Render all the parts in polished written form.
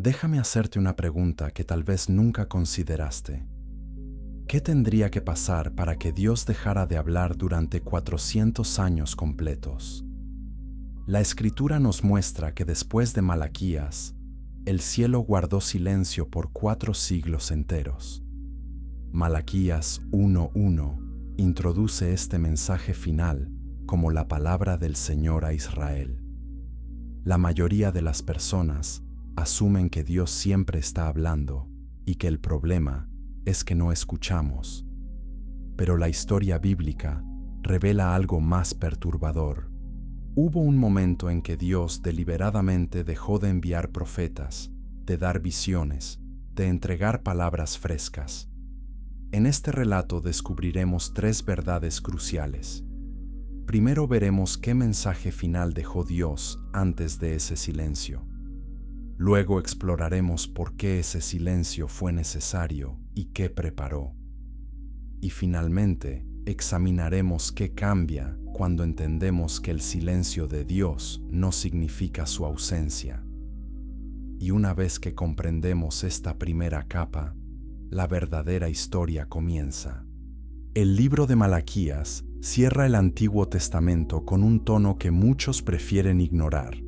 Déjame hacerte una pregunta que tal vez nunca consideraste. ¿Qué tendría que pasar para que Dios dejara de hablar durante 400 años completos? La Escritura nos muestra que después de Malaquías, el cielo guardó silencio por 4 siglos enteros. Malaquías 1:1 introduce este mensaje final como la palabra del Señor a Israel. La mayoría de las personas asumen que Dios siempre está hablando y que el problema es que no escuchamos. Pero la historia bíblica revela algo más perturbador. Hubo un momento en que Dios deliberadamente dejó de enviar profetas, de dar visiones, de entregar palabras frescas. En este relato descubriremos 3 verdades cruciales. Primero veremos qué mensaje final dejó Dios antes de ese silencio. Luego exploraremos por qué ese silencio fue necesario y qué preparó. Y finalmente, examinaremos qué cambia cuando entendemos que el silencio de Dios no significa su ausencia. Y una vez que comprendemos esta primera capa, la verdadera historia comienza. El libro de Malaquías cierra el Antiguo Testamento con un tono que muchos prefieren ignorar.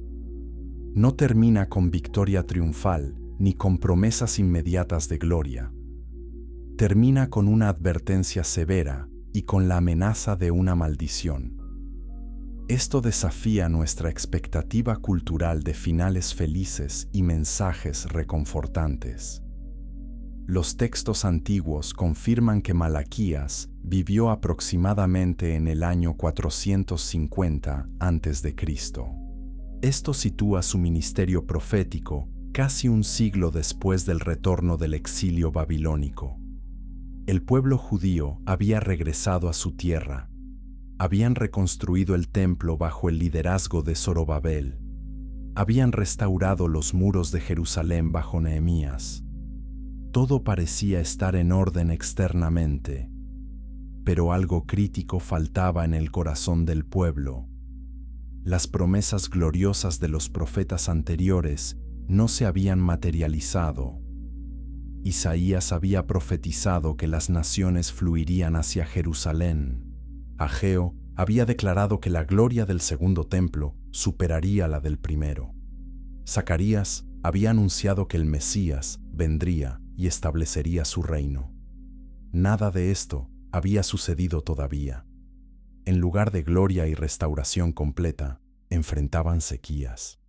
No termina con victoria triunfal ni con promesas inmediatas de gloria. Termina con una advertencia severa y con la amenaza de una maldición. Esto desafía nuestra expectativa cultural de finales felices y mensajes reconfortantes. Los textos antiguos confirman que Malaquías vivió aproximadamente en el año 450 a.C. Esto sitúa su ministerio profético casi un siglo después del retorno del exilio babilónico. El pueblo judío había regresado a su tierra. Habían reconstruido el templo bajo el liderazgo de Zorobabel. Habían restaurado los muros de Jerusalén bajo Nehemías. Todo parecía estar en orden externamente, pero algo crítico faltaba en el corazón del pueblo. Las promesas gloriosas de los profetas anteriores no se habían materializado. Isaías había profetizado que las naciones fluirían hacia Jerusalén. Ageo había declarado que la gloria del segundo templo superaría la del primero. Zacarías había anunciado que el Mesías vendría y establecería su reino. Nada de esto había sucedido todavía. En lugar de gloria y restauración completa, enfrentaban sequías.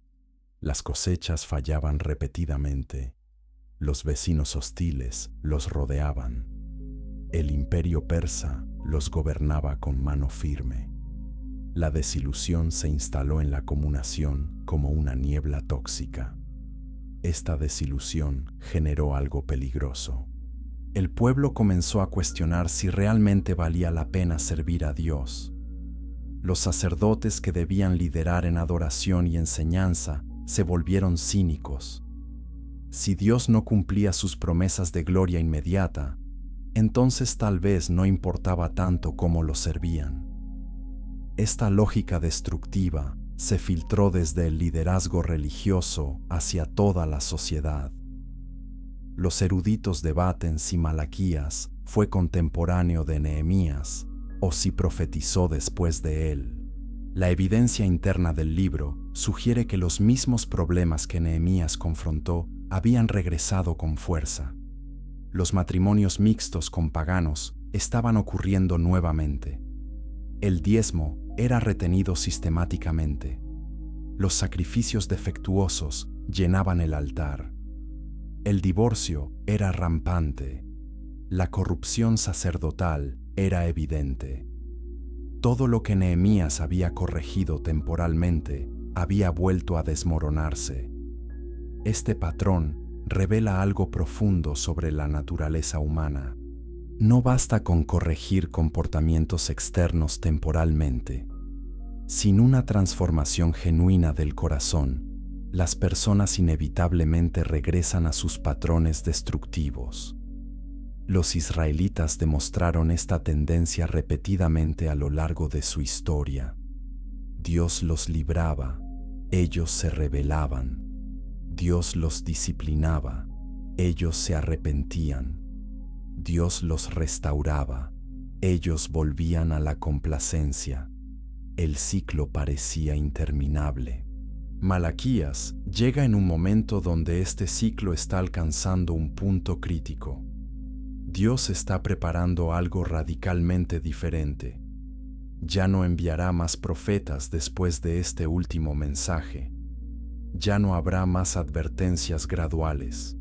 Las cosechas fallaban repetidamente. Los vecinos hostiles los rodeaban. El imperio persa los gobernaba con mano firme. La desilusión se instaló en la comunación como una niebla tóxica. Esta desilusión generó algo peligroso. El pueblo comenzó a cuestionar si realmente valía la pena servir a Dios. Los sacerdotes que debían liderar en adoración y enseñanza se volvieron cínicos. Si Dios no cumplía sus promesas de gloria inmediata, entonces tal vez no importaba tanto cómo lo servían. Esta lógica destructiva se filtró desde el liderazgo religioso hacia toda la sociedad. Los eruditos debaten si Malaquías fue contemporáneo de Nehemías o si profetizó después de él. La evidencia interna del libro sugiere que los mismos problemas que Nehemías confrontó habían regresado con fuerza. Los matrimonios mixtos con paganos estaban ocurriendo nuevamente. El diezmo era retenido sistemáticamente. Los sacrificios defectuosos llenaban el altar. El divorcio era rampante. La corrupción sacerdotal era evidente. Todo lo que Nehemías había corregido temporalmente había vuelto a desmoronarse. Este patrón revela algo profundo sobre la naturaleza humana. No basta con corregir comportamientos externos temporalmente. Sin una transformación genuina del corazón, las personas inevitablemente regresan a sus patrones destructivos. Los israelitas demostraron esta tendencia repetidamente a lo largo de su historia. Dios los libraba, ellos se rebelaban. Dios los disciplinaba, ellos se arrepentían. Dios los restauraba, ellos volvían a la complacencia. El ciclo parecía interminable. Malaquías llega en un momento donde este ciclo está alcanzando un punto crítico. Dios está preparando algo radicalmente diferente. Ya no enviará más profetas después de este último mensaje. Ya no habrá más advertencias graduales.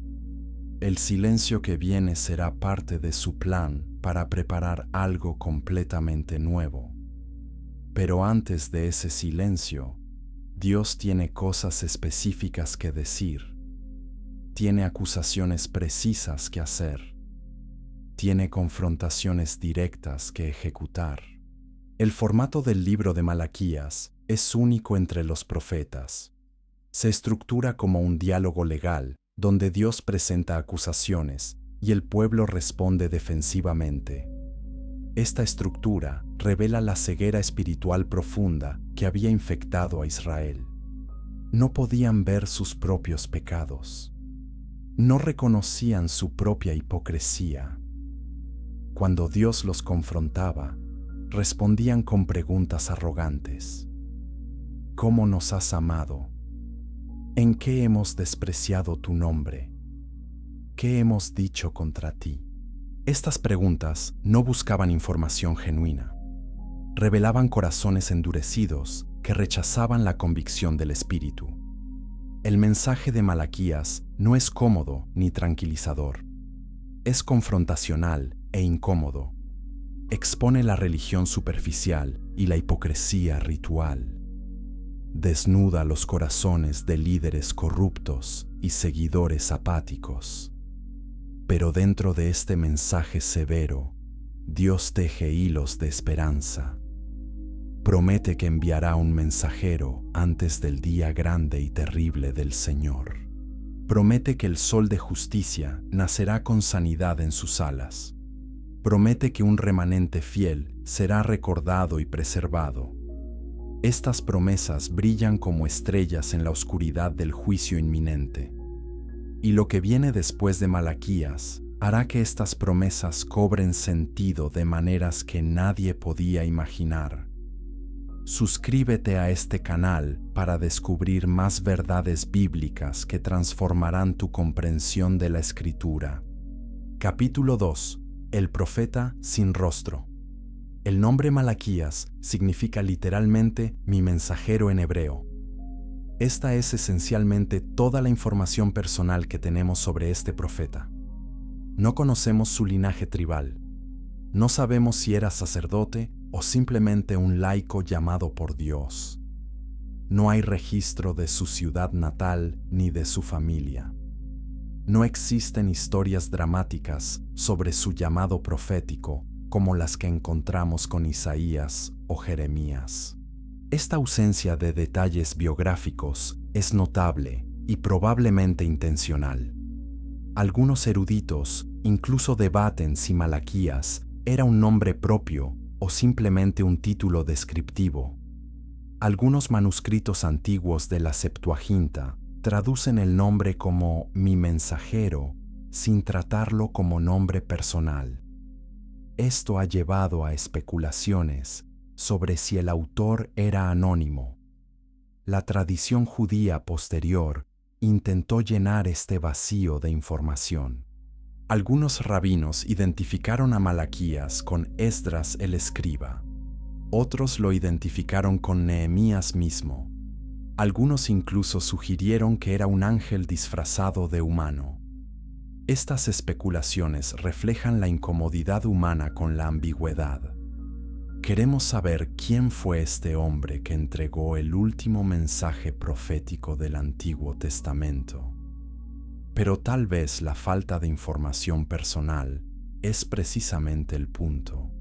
El silencio que viene será parte de su plan para preparar algo completamente nuevo. Pero antes de ese silencio, Dios tiene cosas específicas que decir. Tiene acusaciones precisas que hacer. Tiene confrontaciones directas que ejecutar. El formato del libro de Malaquías es único entre los profetas. Se estructura como un diálogo legal, donde Dios presenta acusaciones y el pueblo responde defensivamente. Esta estructura revela la ceguera espiritual profunda que había infectado a Israel. No podían ver sus propios pecados. No reconocían su propia hipocresía. Cuando Dios los confrontaba, respondían con preguntas arrogantes. ¿Cómo nos has amado? ¿En qué hemos despreciado tu nombre? ¿Qué hemos dicho contra ti? Estas preguntas no buscaban información genuina. Revelaban corazones endurecidos que rechazaban la convicción del Espíritu. El mensaje de Malaquías no es cómodo ni tranquilizador. Es confrontacional e incómodo. Expone la religión superficial y la hipocresía ritual. Desnuda los corazones de líderes corruptos y seguidores apáticos. Pero dentro de este mensaje severo, Dios teje hilos de esperanza. Promete que enviará un mensajero antes del día grande y terrible del Señor. Promete que el sol de justicia nacerá con sanidad en sus alas. Promete que un remanente fiel será recordado y preservado. Estas promesas brillan como estrellas en la oscuridad del juicio inminente. Y lo que viene después de Malaquías hará que estas promesas cobren sentido de maneras que nadie podía imaginar. Suscríbete a este canal para descubrir más verdades bíblicas que transformarán tu comprensión de la Escritura. Capítulo 2. El profeta sin rostro. El nombre Malaquías significa literalmente mi mensajero en hebreo. Esta es esencialmente toda la información personal que tenemos sobre este profeta. No conocemos su linaje tribal. No sabemos si era sacerdote o simplemente un laico llamado por Dios. No hay registro de su ciudad natal ni de su familia. No existen historias dramáticas sobre su llamado profético como las que encontramos con Isaías o Jeremías. Esta ausencia de detalles biográficos es notable y probablemente intencional. Algunos eruditos incluso debaten si Malaquías era un nombre propio o simplemente un título descriptivo. Algunos manuscritos antiguos de la Septuaginta traducen el nombre como mi mensajero sin tratarlo como nombre personal. Esto ha llevado a especulaciones sobre si el autor era anónimo. La tradición judía posterior intentó llenar este vacío de información. Algunos rabinos identificaron a Malaquías con Esdras el escriba. Otros lo identificaron con Nehemías mismo. Algunos incluso sugirieron que era un ángel disfrazado de humano. Estas especulaciones reflejan la incomodidad humana con la ambigüedad. Queremos saber quién fue este hombre que entregó el último mensaje profético del Antiguo Testamento. Pero tal vez la falta de información personal es precisamente el punto.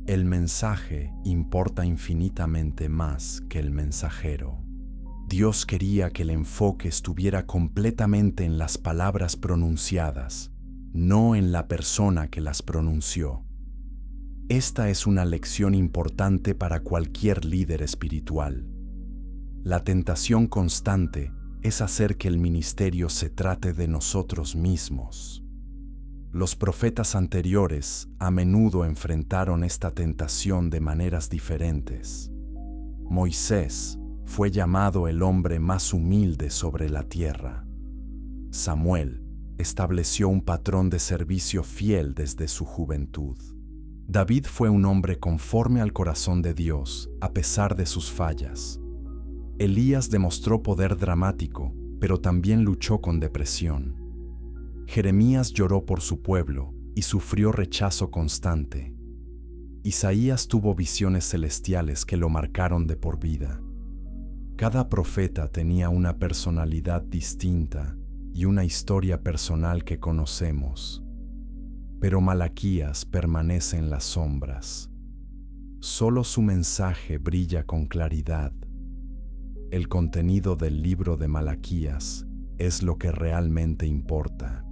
El mensaje importa infinitamente más que el mensajero. Dios quería que el enfoque estuviera completamente en las palabras pronunciadas, no en la persona que las pronunció. Esta es una lección importante para cualquier líder espiritual. La tentación constante es hacer que el ministerio se trate de nosotros mismos. Los profetas anteriores a menudo enfrentaron esta tentación de maneras diferentes. Moisés fue llamado el hombre más humilde sobre la tierra. Samuel estableció un patrón de servicio fiel desde su juventud. David fue un hombre conforme al corazón de Dios, a pesar de sus fallas. Elías demostró poder dramático, pero también luchó con depresión. Jeremías lloró por su pueblo y sufrió rechazo constante. Isaías tuvo visiones celestiales que lo marcaron de por vida. Cada profeta tenía una personalidad distinta y una historia personal que conocemos. Pero Malaquías permanece en las sombras. Solo su mensaje brilla con claridad. El contenido del libro de Malaquías es lo que realmente importa.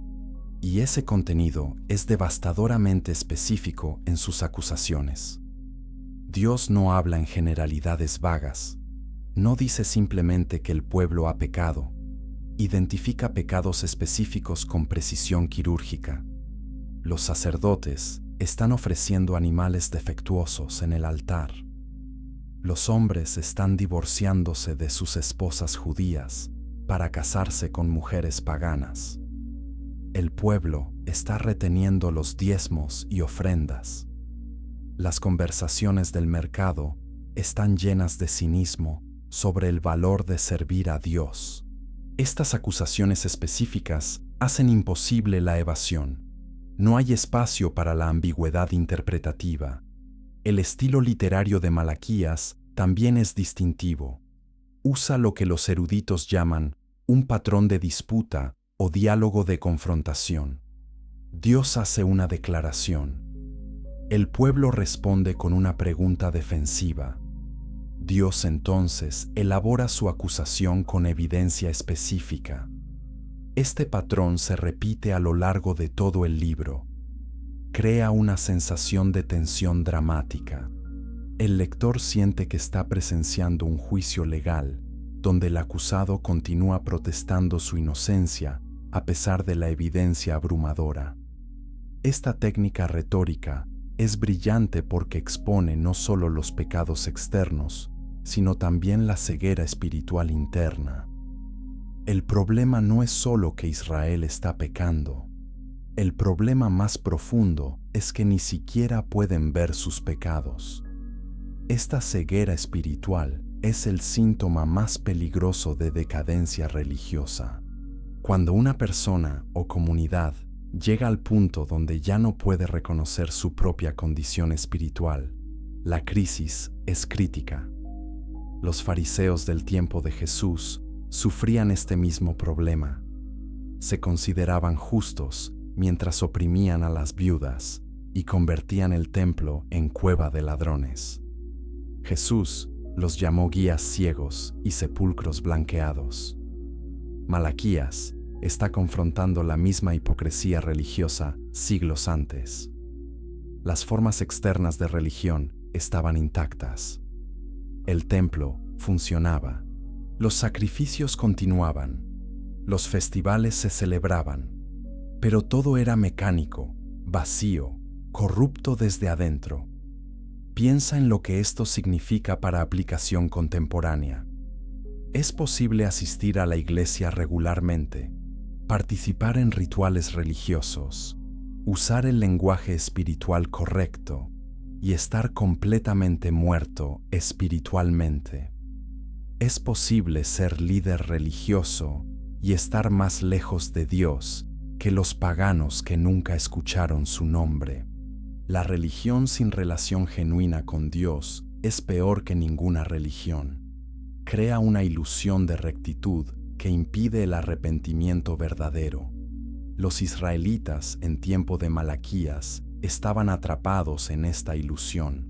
Y ese contenido es devastadoramente específico en sus acusaciones. Dios no habla en generalidades vagas. No dice simplemente que el pueblo ha pecado. Identifica pecados específicos con precisión quirúrgica. Los sacerdotes están ofreciendo animales defectuosos en el altar. Los hombres están divorciándose de sus esposas judías para casarse con mujeres paganas. El pueblo está reteniendo los diezmos y ofrendas. Las conversaciones del mercado están llenas de cinismo sobre el valor de servir a Dios. Estas acusaciones específicas hacen imposible la evasión. No hay espacio para la ambigüedad interpretativa. El estilo literario de Malaquías también es distintivo. Usa lo que los eruditos llaman un patrón de disputa o diálogo de confrontación. Dios hace una declaración. El pueblo responde con una pregunta defensiva. Dios entonces elabora su acusación con evidencia específica. Este patrón se repite a lo largo de todo el libro. Crea una sensación de tensión dramática. El lector siente que está presenciando un juicio legal, donde el acusado continúa protestando su inocencia a pesar de la evidencia abrumadora. Esta técnica retórica es brillante porque expone no solo los pecados externos, sino también la ceguera espiritual interna. El problema no es solo que Israel está pecando. El problema más profundo es que ni siquiera pueden ver sus pecados. Esta ceguera espiritual es el síntoma más peligroso de decadencia religiosa. Cuando una persona o comunidad llega al punto donde ya no puede reconocer su propia condición espiritual, la crisis es crítica. Los fariseos del tiempo de Jesús sufrían este mismo problema. Se consideraban justos mientras oprimían a las viudas y convertían el templo en cueva de ladrones. Jesús los llamó guías ciegos y sepulcros blanqueados. Malaquías está confrontando la misma hipocresía religiosa siglos antes. Las formas externas de religión estaban intactas. El templo funcionaba. Los sacrificios continuaban. Los festivales se celebraban. Pero todo era mecánico, vacío, corrupto desde adentro. Piensa en lo que esto significa para aplicación contemporánea. Es posible asistir a la iglesia regularmente, participar en rituales religiosos, usar el lenguaje espiritual correcto y estar completamente muerto espiritualmente. Es posible ser líder religioso y estar más lejos de Dios que los paganos que nunca escucharon su nombre. La religión sin relación genuina con Dios es peor que ninguna religión. Crea una ilusión de rectitud que impide el arrepentimiento verdadero. Los israelitas en tiempo de Malaquías estaban atrapados en esta ilusión.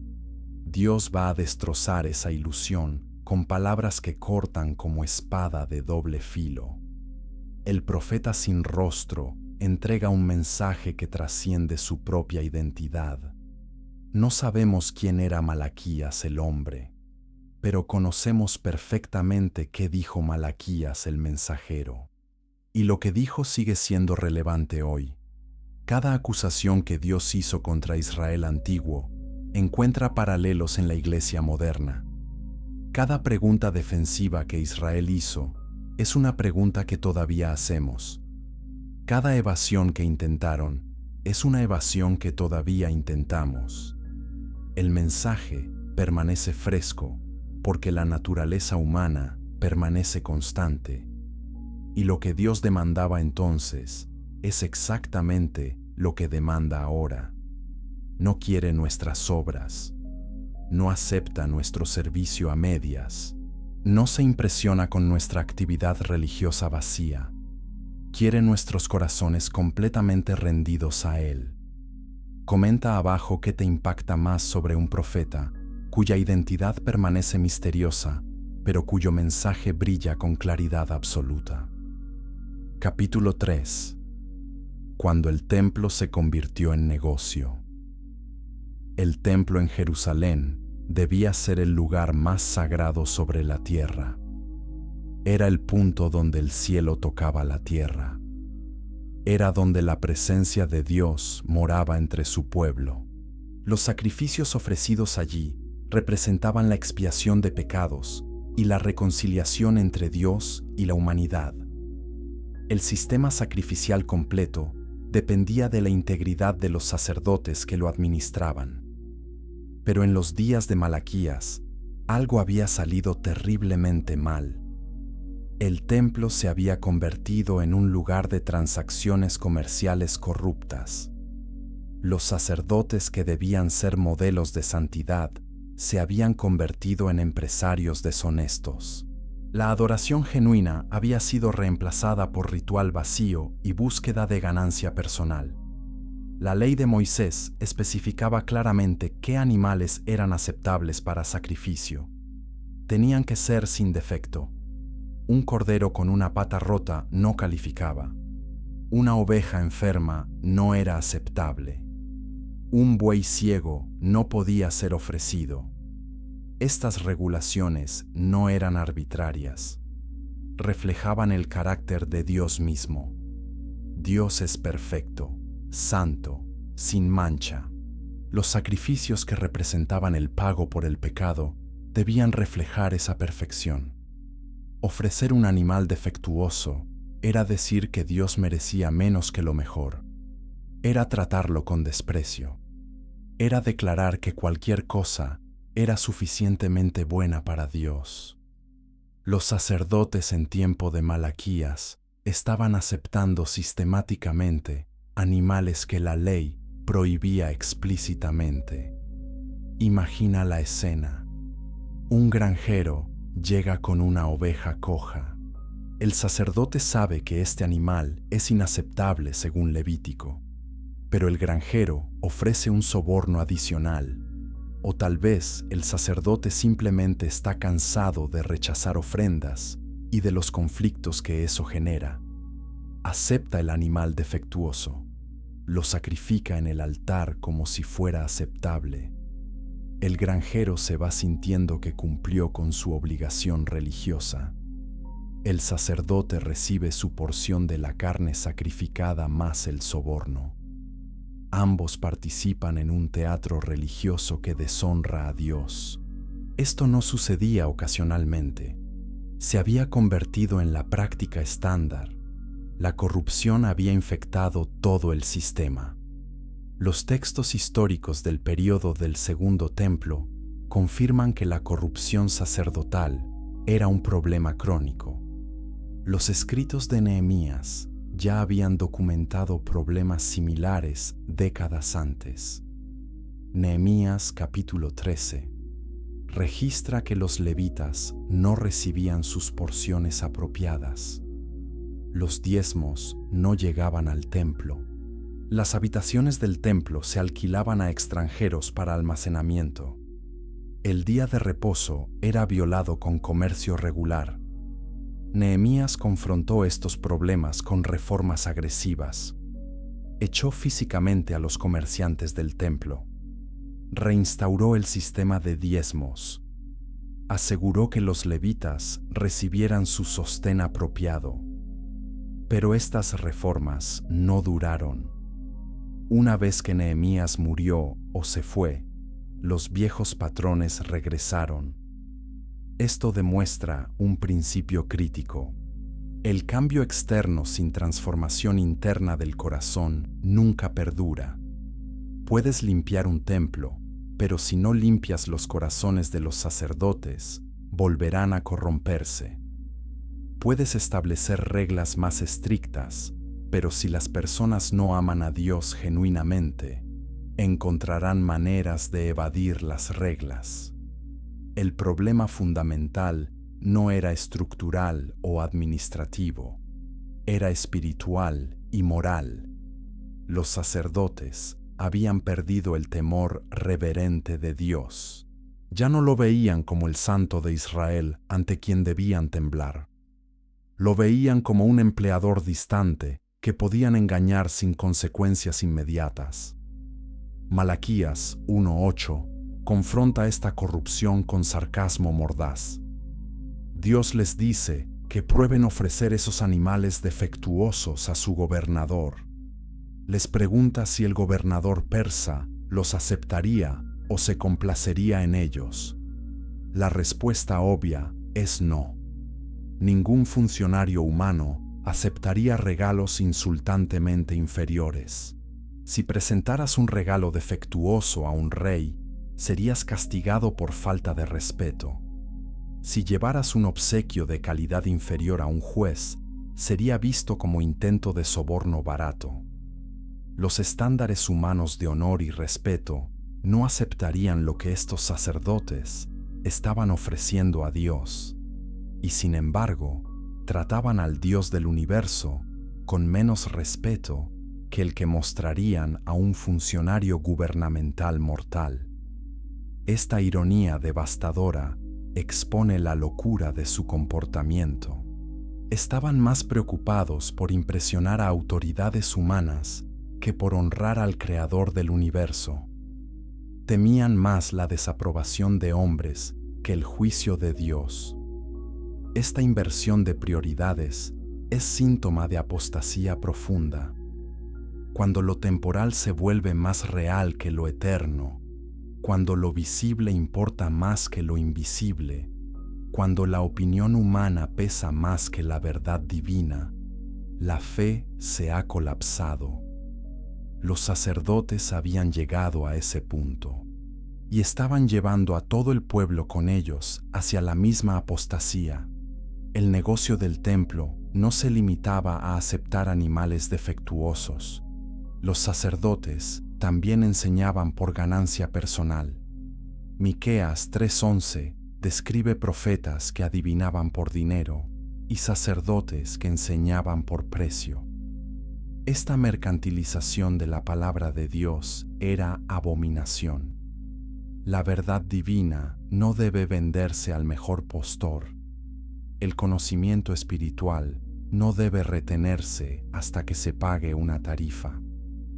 Dios va a destrozar esa ilusión con palabras que cortan como espada de doble filo. El profeta sin rostro entrega un mensaje que trasciende su propia identidad. No sabemos quién era Malaquías el hombre. pero conocemos perfectamente qué dijo Malaquías el mensajero. Y lo que dijo sigue siendo relevante hoy. Cada acusación que Dios hizo contra Israel antiguo encuentra paralelos en la iglesia moderna. Cada pregunta defensiva que Israel hizo es una pregunta que todavía hacemos. Cada evasión que intentaron es una evasión que todavía intentamos. El mensaje permanece fresco porque la naturaleza humana permanece constante. Y lo que Dios demandaba entonces es exactamente lo que demanda ahora. No quiere nuestras obras. No acepta nuestro servicio a medias. No se impresiona con nuestra actividad religiosa vacía. Quiere nuestros corazones completamente rendidos a Él. Comenta abajo qué te impacta más sobre un profeta cuya identidad permanece misteriosa, pero cuyo mensaje brilla con claridad absoluta. Capítulo 3. Cuando el templo se convirtió en negocio. El templo en Jerusalén debía ser el lugar más sagrado sobre la tierra. Era el punto donde el cielo tocaba la tierra. Era donde la presencia de Dios moraba entre su pueblo. Los sacrificios ofrecidos allí representaban la expiación de pecados y la reconciliación entre Dios y la humanidad. El sistema sacrificial completo dependía de la integridad de los sacerdotes que lo administraban. Pero en los días de Malaquías, algo había salido terriblemente mal. El templo se había convertido en un lugar de transacciones comerciales corruptas. Los sacerdotes que debían ser modelos de santidad se habían convertido en empresarios deshonestos. La adoración genuina había sido reemplazada por ritual vacío y búsqueda de ganancia personal. La ley de Moisés especificaba claramente qué animales eran aceptables para sacrificio. Tenían que ser sin defecto. Un cordero con una pata rota no calificaba. Una oveja enferma no era aceptable. Un buey ciego no podía ser ofrecido. Estas regulaciones no eran arbitrarias. Reflejaban el carácter de Dios mismo. Dios es perfecto, santo, sin mancha. Los sacrificios que representaban el pago por el pecado debían reflejar esa perfección. Ofrecer un animal defectuoso era decir que Dios merecía menos que lo mejor. Era tratarlo con desprecio. Era declarar que cualquier cosa era suficientemente buena para Dios. Los sacerdotes en tiempo de Malaquías estaban aceptando sistemáticamente animales que la ley prohibía explícitamente. Imagina la escena. Un granjero llega con una oveja coja. El sacerdote sabe que este animal es inaceptable según Levítico, pero el granjero ofrece un soborno adicional. O tal vez el sacerdote simplemente está cansado de rechazar ofrendas y de los conflictos que eso genera. Acepta el animal defectuoso. Lo sacrifica en el altar como si fuera aceptable. El granjero se va sintiendo que cumplió con su obligación religiosa. El sacerdote recibe su porción de la carne sacrificada más el soborno. Ambos participan en un teatro religioso que deshonra a Dios. Esto no sucedía ocasionalmente. Se había convertido en la práctica estándar. La corrupción había infectado todo el sistema. Los textos históricos del período del Segundo Templo confirman que la corrupción sacerdotal era un problema crónico. Los escritos de Nehemías ya habían documentado problemas similares décadas antes. Nehemías capítulo 13 registra que los levitas no recibían sus porciones apropiadas. Los diezmos no llegaban al templo. Las habitaciones del templo se alquilaban a extranjeros para almacenamiento. El día de reposo era violado con comercio regular. Nehemías confrontó estos problemas con reformas agresivas. Echó físicamente a los comerciantes del templo. Reinstauró el sistema de diezmos. Aseguró que los levitas recibieran su sostén apropiado. Pero estas reformas no duraron. Una vez que Nehemías murió o se fue, los viejos patrones regresaron. Esto demuestra un principio crítico. El cambio externo sin transformación interna del corazón nunca perdura. Puedes limpiar un templo, pero si no limpias los corazones de los sacerdotes, volverán a corromperse. Puedes establecer reglas más estrictas, pero si las personas no aman a Dios genuinamente, encontrarán maneras de evadir las reglas. El problema fundamental no era estructural o administrativo, era espiritual y moral. Los sacerdotes habían perdido el temor reverente de Dios. Ya no lo veían como el Santo de Israel ante quien debían temblar. Lo veían como un empleador distante que podían engañar sin consecuencias inmediatas. Malaquías 1:8 confronta esta corrupción con sarcasmo mordaz. Dios les dice que prueben ofrecer esos animales defectuosos a su gobernador. Les pregunta si el gobernador persa los aceptaría o se complacería en ellos. La respuesta obvia es no. Ningún funcionario humano aceptaría regalos insultantemente inferiores. Si presentaras un regalo defectuoso a un rey, serías castigado por falta de respeto. Si llevaras un obsequio de calidad inferior a un juez, sería visto como intento de soborno barato. Los estándares humanos de honor y respeto no aceptarían lo que estos sacerdotes estaban ofreciendo a Dios, y sin embargo, trataban al Dios del universo con menos respeto que el que mostrarían a un funcionario gubernamental mortal. Esta ironía devastadora expone la locura de su comportamiento. Estaban más preocupados por impresionar a autoridades humanas que por honrar al Creador del universo. Temían más la desaprobación de hombres que el juicio de Dios. Esta inversión de prioridades es síntoma de apostasía profunda. Cuando lo temporal se vuelve más real que lo eterno, cuando lo visible importa más que lo invisible, cuando la opinión humana pesa más que la verdad divina, la fe se ha colapsado. Los sacerdotes habían llegado a ese punto y estaban llevando a todo el pueblo con ellos hacia la misma apostasía. El negocio del templo no se limitaba a aceptar animales defectuosos. Los sacerdotes también enseñaban por ganancia personal. Miqueas 3:11 describe profetas que adivinaban por dinero y sacerdotes que enseñaban por precio. Esta mercantilización de la palabra de Dios era abominación. La verdad divina no debe venderse al mejor postor. El conocimiento espiritual no debe retenerse hasta que se pague una tarifa.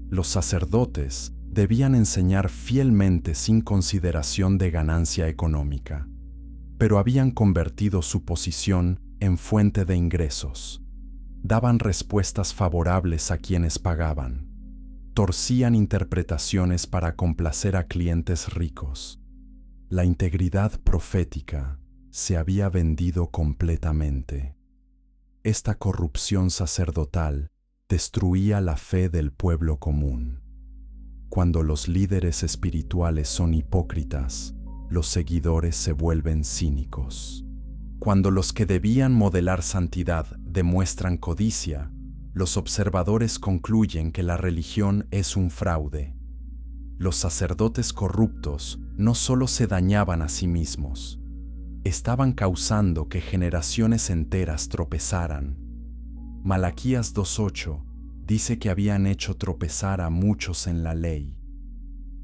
Los sacerdotes debían enseñar fielmente sin consideración de ganancia económica, pero habían convertido su posición en fuente de ingresos. Daban respuestas favorables a quienes pagaban. Torcían interpretaciones para complacer a clientes ricos. La integridad profética se había vendido completamente. Esta corrupción sacerdotal destruía la fe del pueblo común. Cuando los líderes espirituales son hipócritas, los seguidores se vuelven cínicos. Cuando los que debían modelar santidad demuestran codicia, los observadores concluyen que la religión es un fraude. Los sacerdotes corruptos no solo se dañaban a sí mismos, estaban causando que generaciones enteras tropezaran. Malaquías 2:8 dice que habían hecho tropezar a muchos en la ley.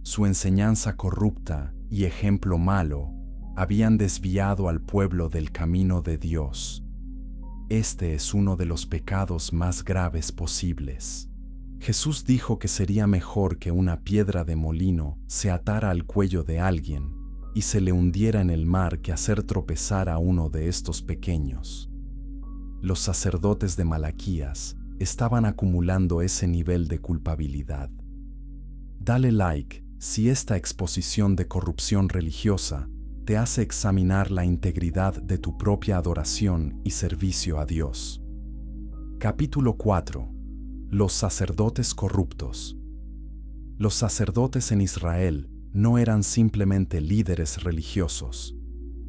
Su enseñanza corrupta y ejemplo malo habían desviado al pueblo del camino de Dios. Este es uno de los pecados más graves posibles. Jesús dijo que sería mejor que una piedra de molino se atara al cuello de alguien y se le hundiera en el mar que hacer tropezar a uno de estos pequeños. Los sacerdotes de Malaquías estaban acumulando ese nivel de culpabilidad. Dale like si esta exposición de corrupción religiosa te hace examinar la integridad de tu propia adoración y servicio a Dios. Capítulo 4. Los sacerdotes corruptos. Los sacerdotes en Israel no eran simplemente líderes religiosos,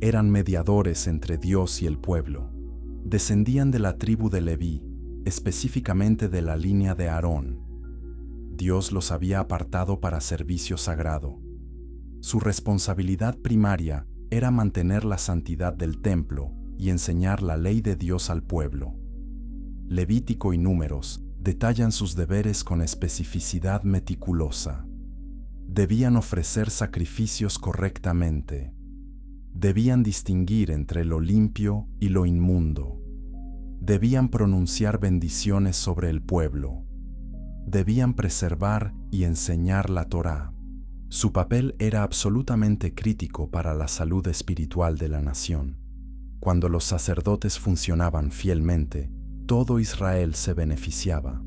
eran mediadores entre Dios y el pueblo. Descendían de la tribu de Leví, específicamente de la línea de Aarón. Dios los había apartado para servicio sagrado. Su responsabilidad primaria era mantener la santidad del templo y enseñar la ley de Dios al pueblo. Levítico y Números detallan sus deberes con especificidad meticulosa. Debían ofrecer sacrificios correctamente. Debían distinguir entre lo limpio y lo inmundo. Debían pronunciar bendiciones sobre el pueblo. Debían preservar y enseñar la Torá. Su papel era absolutamente crítico para la salud espiritual de la nación. Cuando los sacerdotes funcionaban fielmente, todo Israel se beneficiaba.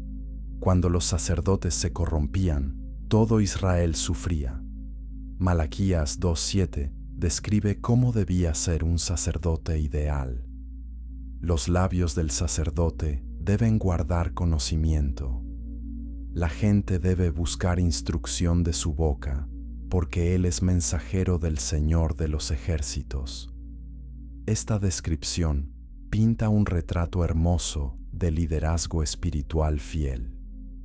Cuando los sacerdotes se corrompían, todo Israel sufría. Malaquías 2:7 describe cómo debía ser un sacerdote ideal. Los labios del sacerdote deben guardar conocimiento. La gente debe buscar instrucción de su boca, porque Él es mensajero del Señor de los ejércitos. Esta descripción pinta un retrato hermoso de liderazgo espiritual fiel.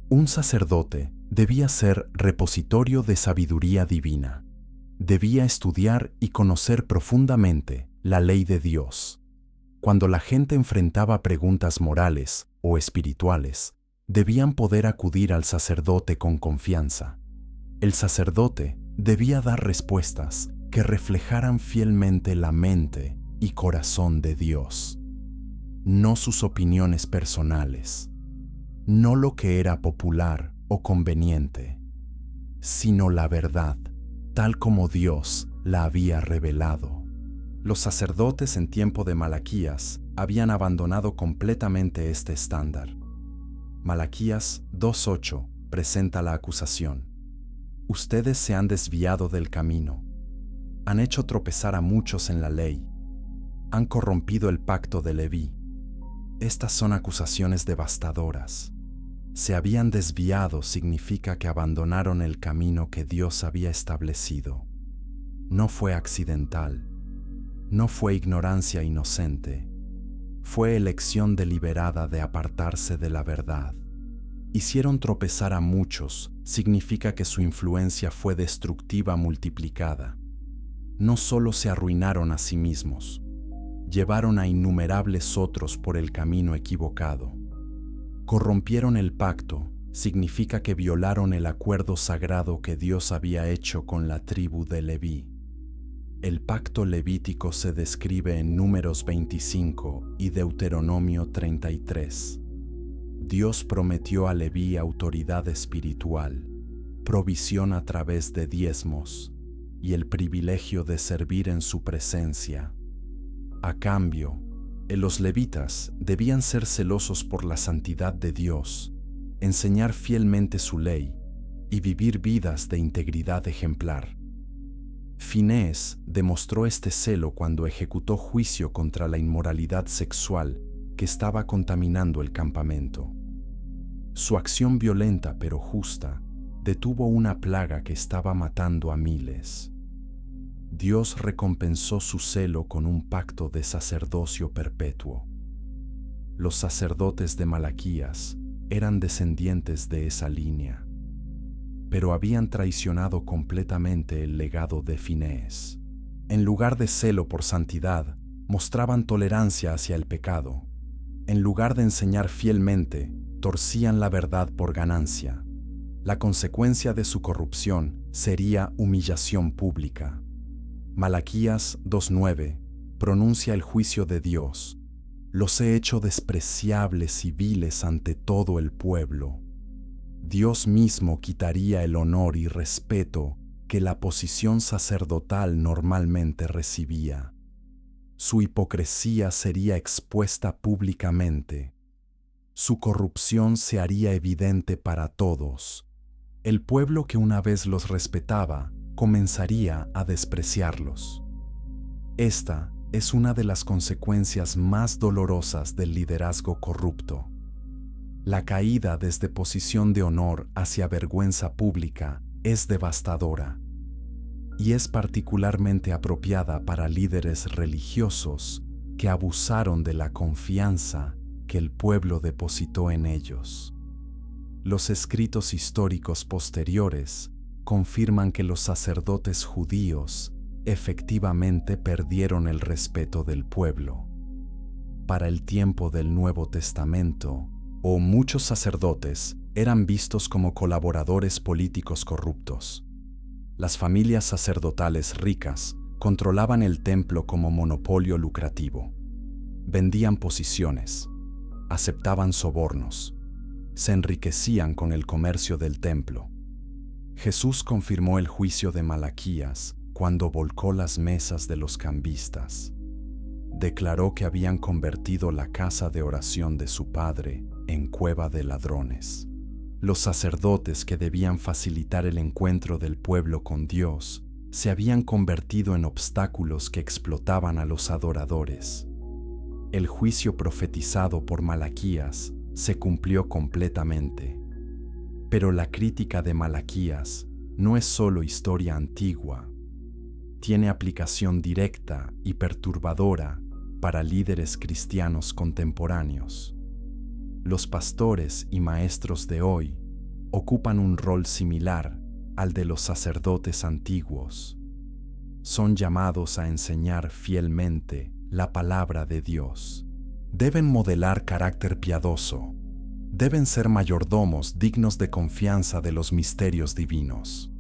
Un sacerdote debía ser repositorio de sabiduría divina. Debía estudiar y conocer profundamente la ley de Dios. Cuando la gente enfrentaba preguntas morales o espirituales, debían poder acudir al sacerdote con confianza. El sacerdote debía dar respuestas que reflejaran fielmente la mente y corazón de Dios, no sus opiniones personales, no lo que era popular o conveniente, sino la verdad, tal como Dios la había revelado. Los sacerdotes en tiempo de Malaquías habían abandonado completamente este estándar. Malaquías 2:8 presenta la acusación. Ustedes se han desviado del camino, han hecho tropezar a muchos en la ley, han corrompido el pacto de Leví. Estas son acusaciones devastadoras. Se habían desviado significa que abandonaron el camino que Dios había establecido. No fue accidental, no fue ignorancia inocente, fue elección deliberada de apartarse de la verdad. Hicieron tropezar a muchos significa que su influencia fue destructiva multiplicada. No solo se arruinaron a sí mismos, llevaron a innumerables otros por el camino equivocado. Corrompieron el pacto significa que violaron el acuerdo sagrado que Dios había hecho con la tribu de Leví. El pacto levítico se describe en Números 25 y Deuteronomio 33. Dios prometió a Leví autoridad espiritual, provisión a través de diezmos y el privilegio de servir en su presencia. A cambio, los levitas debían ser celosos por la santidad de Dios, enseñar fielmente su ley y vivir vidas de integridad ejemplar. Finés demostró este celo cuando ejecutó juicio contra la inmoralidad sexual que estaba contaminando el campamento. Su acción violenta pero justa detuvo una plaga que estaba matando a miles. Dios recompensó su celo con un pacto de sacerdocio perpetuo. Los sacerdotes de Malaquías eran descendientes de esa línea, pero habían traicionado completamente el legado de Finés. En lugar de celo por santidad, mostraban tolerancia hacia el pecado. En lugar de enseñar fielmente, torcían la verdad por ganancia. La consecuencia de su corrupción sería humillación pública. Malaquías 2:9 pronuncia el juicio de Dios. Los he hecho despreciables y viles ante todo el pueblo. Dios mismo quitaría el honor y respeto que la posición sacerdotal normalmente recibía. Su hipocresía sería expuesta públicamente. Su corrupción se haría evidente para todos. El pueblo que una vez los respetaba comenzaría a despreciarlos. Esta es una de las consecuencias más dolorosas del liderazgo corrupto. La caída desde posición de honor hacia vergüenza pública es devastadora y es particularmente apropiada para líderes religiosos que abusaron de la confianza que el pueblo depositó en ellos. Los escritos históricos posteriores confirman que los sacerdotes judíos efectivamente perdieron el respeto del pueblo. Para el tiempo del Nuevo Testamento, muchos sacerdotes eran vistos como colaboradores políticos corruptos. Las familias sacerdotales ricas controlaban el templo como monopolio lucrativo. Vendían posiciones, aceptaban sobornos, se enriquecían con el comercio del templo. Jesús confirmó el juicio de Malaquías cuando volcó las mesas de los cambistas. Declaró que habían convertido la casa de oración de su padre en cueva de ladrones. Los sacerdotes que debían facilitar el encuentro del pueblo con Dios se habían convertido en obstáculos que explotaban a los adoradores. El juicio profetizado por Malaquías se cumplió completamente. Pero la crítica de Malaquías no es solo historia antigua. Tiene aplicación directa y perturbadora para líderes cristianos contemporáneos. Los pastores y maestros de hoy ocupan un rol similar al de los sacerdotes antiguos. Son llamados a enseñar fielmente la palabra de Dios. Deben modelar carácter piadoso. Deben ser mayordomos dignos de confianza de los misterios divinos.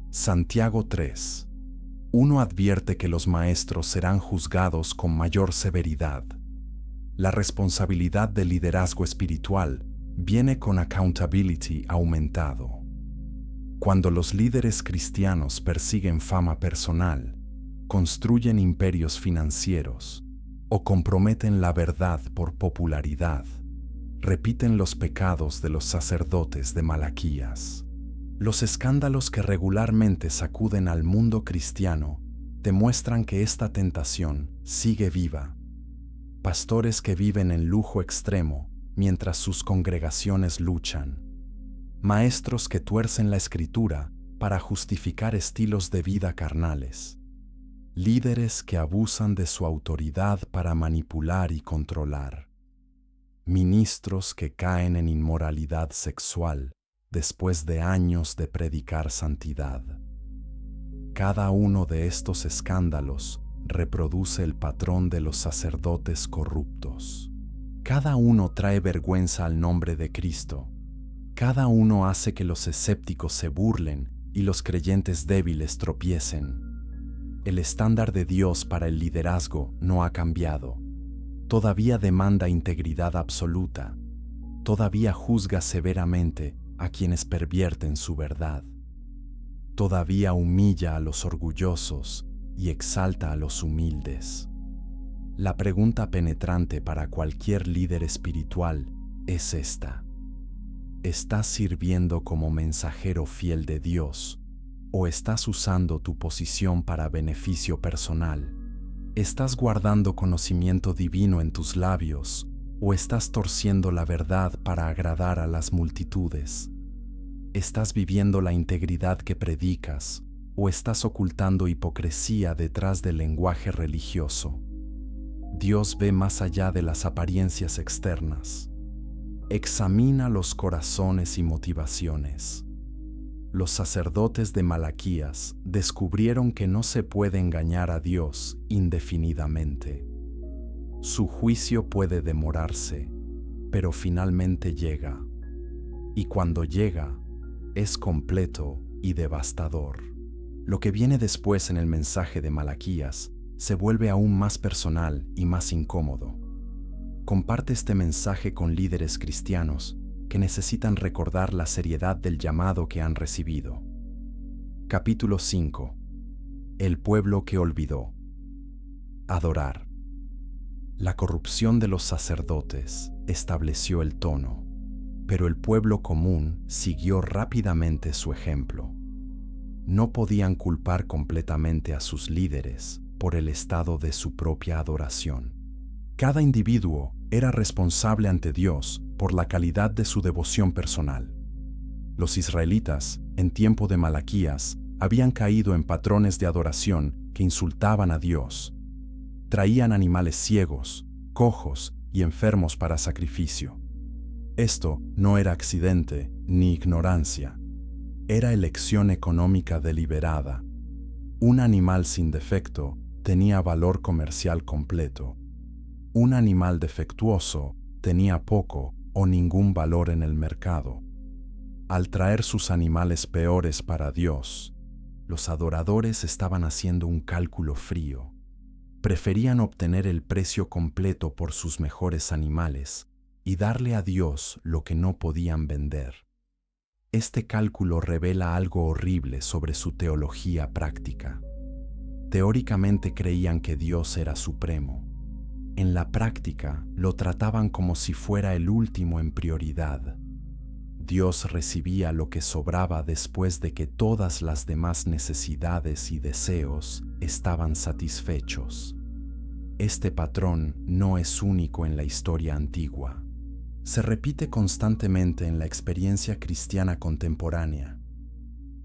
Santiago 3. 1 advierte que los maestros serán juzgados con mayor severidad. La responsabilidad del liderazgo espiritual viene con accountability aumentado. Cuando los líderes cristianos persiguen fama personal, construyen imperios financieros o comprometen la verdad por popularidad, repiten los pecados de los sacerdotes de Malaquías. Los escándalos que regularmente sacuden al mundo cristiano demuestran que esta tentación sigue viva. Pastores que viven en lujo extremo mientras sus congregaciones luchan. Maestros que tuercen la Escritura para justificar estilos de vida carnales. Líderes que abusan de su autoridad para manipular y controlar. Ministros que caen en inmoralidad sexual después de años de predicar santidad. Cada uno de estos escándalos reproduce el patrón de los sacerdotes corruptos. Cada uno trae vergüenza al nombre de Cristo. Cada uno hace que los escépticos se burlen y los creyentes débiles tropiecen. El estándar de Dios para el liderazgo no ha cambiado. Todavía demanda integridad absoluta. Todavía juzga severamente a quienes pervierten su verdad. Todavía humilla a los orgullosos y exalta a los humildes. La pregunta penetrante para cualquier líder espiritual es esta: ¿estás sirviendo como mensajero fiel de Dios o estás usando tu posición para beneficio personal? ¿Estás guardando conocimiento divino en tus labios o estás torciendo la verdad para agradar a las multitudes? ¿Estás viviendo la integridad que predicas o estás ocultando hipocresía detrás del lenguaje religioso? Dios ve más allá de las apariencias externas. Examina los corazones y motivaciones. Los sacerdotes de Malaquías descubrieron que no se puede engañar a Dios indefinidamente. Su juicio puede demorarse, pero finalmente llega. Y cuando llega, es completo y devastador. Lo que viene después en el mensaje de Malaquías se vuelve aún más personal y más incómodo. Comparte este mensaje con líderes cristianos que necesitan recordar la seriedad del llamado que han recibido. Capítulo 5. El pueblo que olvidó. Adorar. La corrupción de los sacerdotes estableció el tono, pero el pueblo común siguió rápidamente su ejemplo. No podían culpar completamente a sus líderes por el estado de su propia adoración. Cada individuo era responsable ante Dios por la calidad de su devoción personal. Los israelitas, en tiempo de Malaquías, habían caído en patrones de adoración que insultaban a Dios. Traían animales ciegos, cojos y enfermos para sacrificio. Esto no era accidente ni ignorancia. Era elección económica deliberada. Un animal sin defecto tenía valor comercial completo. Un animal defectuoso tenía poco o ningún valor en el mercado. Al traer sus animales peores para Dios, los adoradores estaban haciendo un cálculo frío. Preferían obtener el precio completo por sus mejores animales y darle a Dios lo que no podían vender. Este cálculo revela algo horrible sobre su teología práctica. Teóricamente creían que Dios era supremo. En la práctica lo trataban como si fuera el último en prioridad. Dios recibía lo que sobraba después de que todas las demás necesidades y deseos estaban satisfechos. Este patrón no es único en la historia antigua. Se repite constantemente en la experiencia cristiana contemporánea.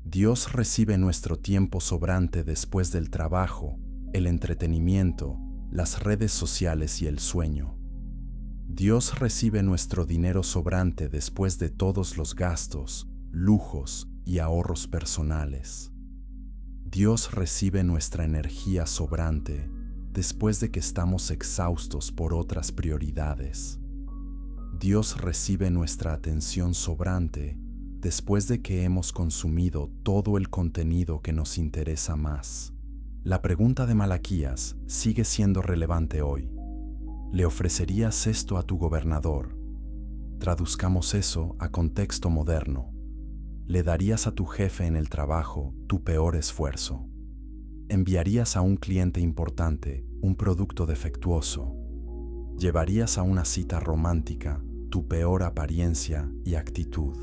Dios recibe nuestro tiempo sobrante después del trabajo, el entretenimiento, las redes sociales y el sueño. Dios recibe nuestro dinero sobrante después de todos los gastos, lujos y ahorros personales. Dios recibe nuestra energía sobrante después de que estamos exhaustos por otras prioridades. Dios recibe nuestra atención sobrante después de que hemos consumido todo el contenido que nos interesa más. La pregunta de Malaquías sigue siendo relevante hoy. ¿Le ofrecerías esto a tu gobernador? Traduzcamos eso a contexto moderno. ¿Le darías a tu jefe en el trabajo tu peor esfuerzo? ¿Enviarías a un cliente importante un producto defectuoso? ¿Llevarías a una cita romántica tu peor apariencia y actitud?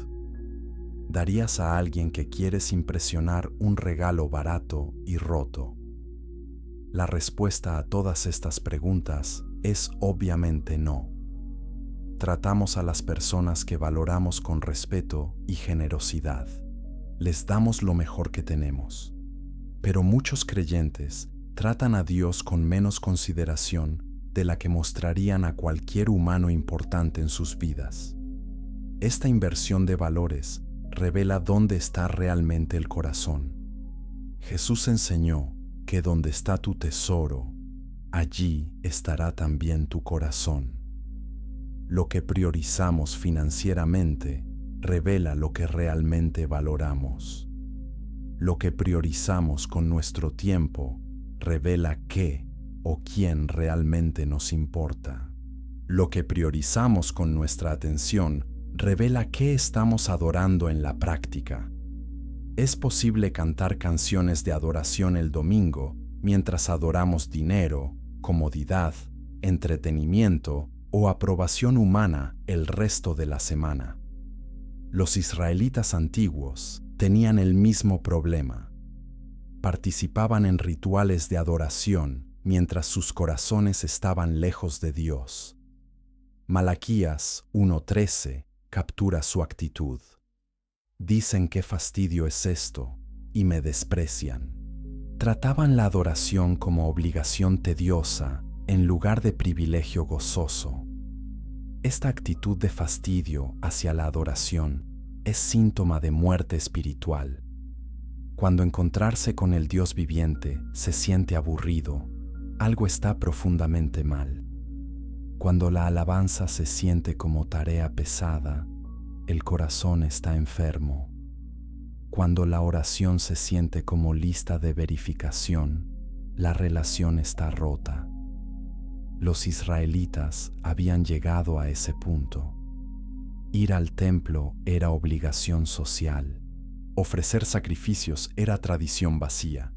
¿Darías a alguien que quieres impresionar un regalo barato y roto? La respuesta a todas estas preguntas es obviamente no. Tratamos a las personas que valoramos con respeto y generosidad. Les damos lo mejor que tenemos. Pero muchos creyentes tratan a Dios con menos consideración de la que mostrarían a cualquier humano importante en sus vidas. Esta inversión de valores revela dónde está realmente el corazón. Jesús enseñó que donde está tu tesoro, allí estará también tu corazón. Lo que priorizamos financieramente revela lo que realmente valoramos. Lo que priorizamos con nuestro tiempo revela qué o quién realmente nos importa. Lo que priorizamos con nuestra atención revela qué estamos adorando en la práctica. Es posible cantar canciones de adoración el domingo mientras adoramos dinero, comodidad, entretenimiento o aprobación humana el resto de la semana. Los israelitas antiguos tenían el mismo problema. Participaban en rituales de adoración mientras sus corazones estaban lejos de Dios. Malaquías 1:13 captura su actitud. Dicen qué fastidio es esto y me desprecian. Trataban la adoración como obligación tediosa en lugar de privilegio gozoso. Esta actitud de fastidio hacia la adoración es síntoma de muerte espiritual. Cuando encontrarse con el Dios viviente se siente aburrido, algo está profundamente mal. Cuando la alabanza se siente como tarea pesada, el corazón está enfermo. Cuando la oración se siente como lista de verificación, la relación está rota. Los israelitas habían llegado a ese punto. Ir al templo era obligación social. Ofrecer sacrificios era tradición vacía.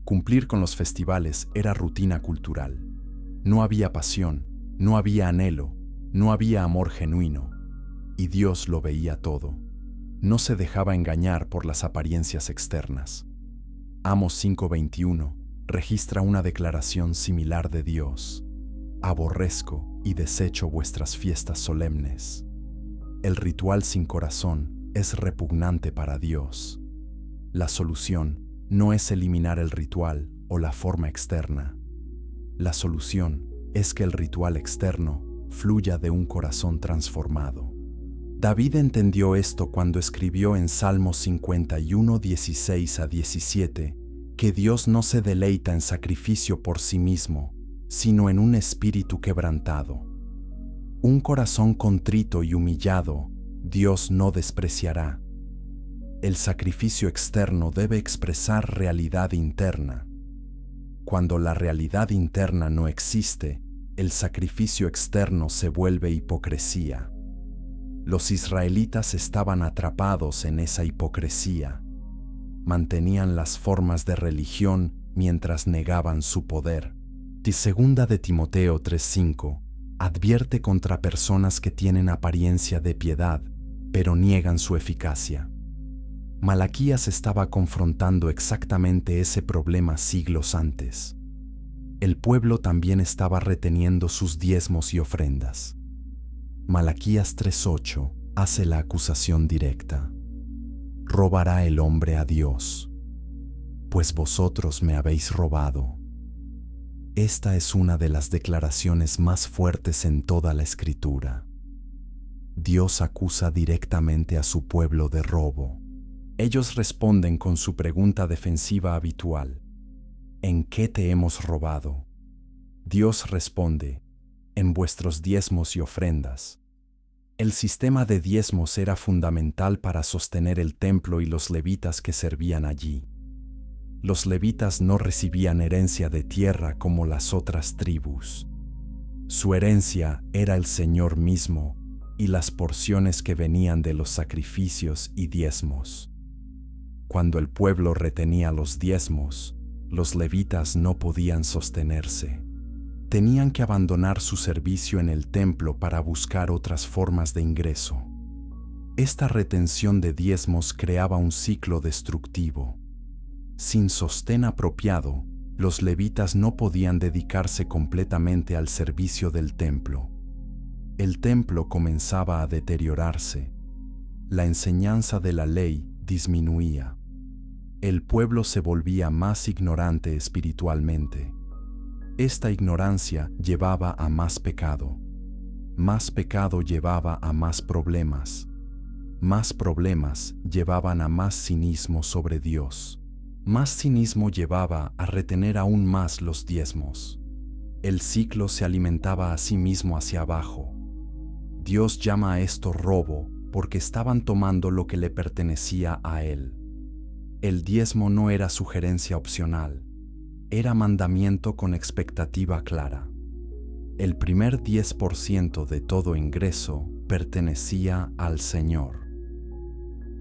Cumplir con los festivales era rutina cultural. No había pasión, no había anhelo, no había amor genuino. Y Dios lo veía todo. No se dejaba engañar por las apariencias externas. Amos 5:21 registra una declaración similar de Dios. Aborrezco y desecho vuestras fiestas solemnes. El ritual sin corazón es repugnante para Dios. La solución no es eliminar el ritual o la forma externa. La solución es que el ritual externo fluya de un corazón transformado. David entendió esto cuando escribió en Salmos 51, 16-17, que Dios no se deleita en sacrificio por sí mismo, sino en un espíritu quebrantado. Un corazón contrito y humillado, Dios no despreciará. El sacrificio externo debe expresar realidad interna. Cuando la realidad interna no existe, el sacrificio externo se vuelve hipocresía. Los israelitas estaban atrapados en esa hipocresía. Mantenían las formas de religión mientras negaban su poder. Segunda de Timoteo 3:5 advierte contra personas que tienen apariencia de piedad, pero niegan su eficacia. Malaquías estaba confrontando exactamente ese problema siglos antes. El pueblo también estaba reteniendo sus diezmos y ofrendas. Malaquías 3:8 hace la acusación directa. ¿Robará el hombre a Dios? Pues vosotros me habéis robado. Esta es una de las declaraciones más fuertes en toda la Escritura. Dios acusa directamente a su pueblo de robo. Ellos responden con su pregunta defensiva habitual: ¿en qué te hemos robado? Dios responde: en vuestros diezmos y ofrendas. El sistema de diezmos era fundamental para sostener el templo y los levitas que servían allí. Los levitas no recibían herencia de tierra como las otras tribus. Su herencia era el Señor mismo y las porciones que venían de los sacrificios y diezmos. Cuando el pueblo retenía los diezmos, los levitas no podían sostenerse. Tenían que abandonar su servicio en el templo para buscar otras formas de ingreso. Esta retención de diezmos creaba un ciclo destructivo. Sin sostén apropiado, los levitas no podían dedicarse completamente al servicio del templo. El templo comenzaba a deteriorarse. La enseñanza de la ley disminuía. El pueblo se volvía más ignorante espiritualmente. Esta ignorancia llevaba a más pecado. Más pecado llevaba a más problemas. Más problemas llevaban a más cinismo sobre Dios. Más cinismo llevaba a retener aún más los diezmos. El ciclo se alimentaba a sí mismo hacia abajo. Dios llama a esto robo porque estaban tomando lo que le pertenecía a Él. El diezmo no era sugerencia opcional. Era mandamiento con expectativa clara. El primer 10% de todo ingreso pertenecía al Señor.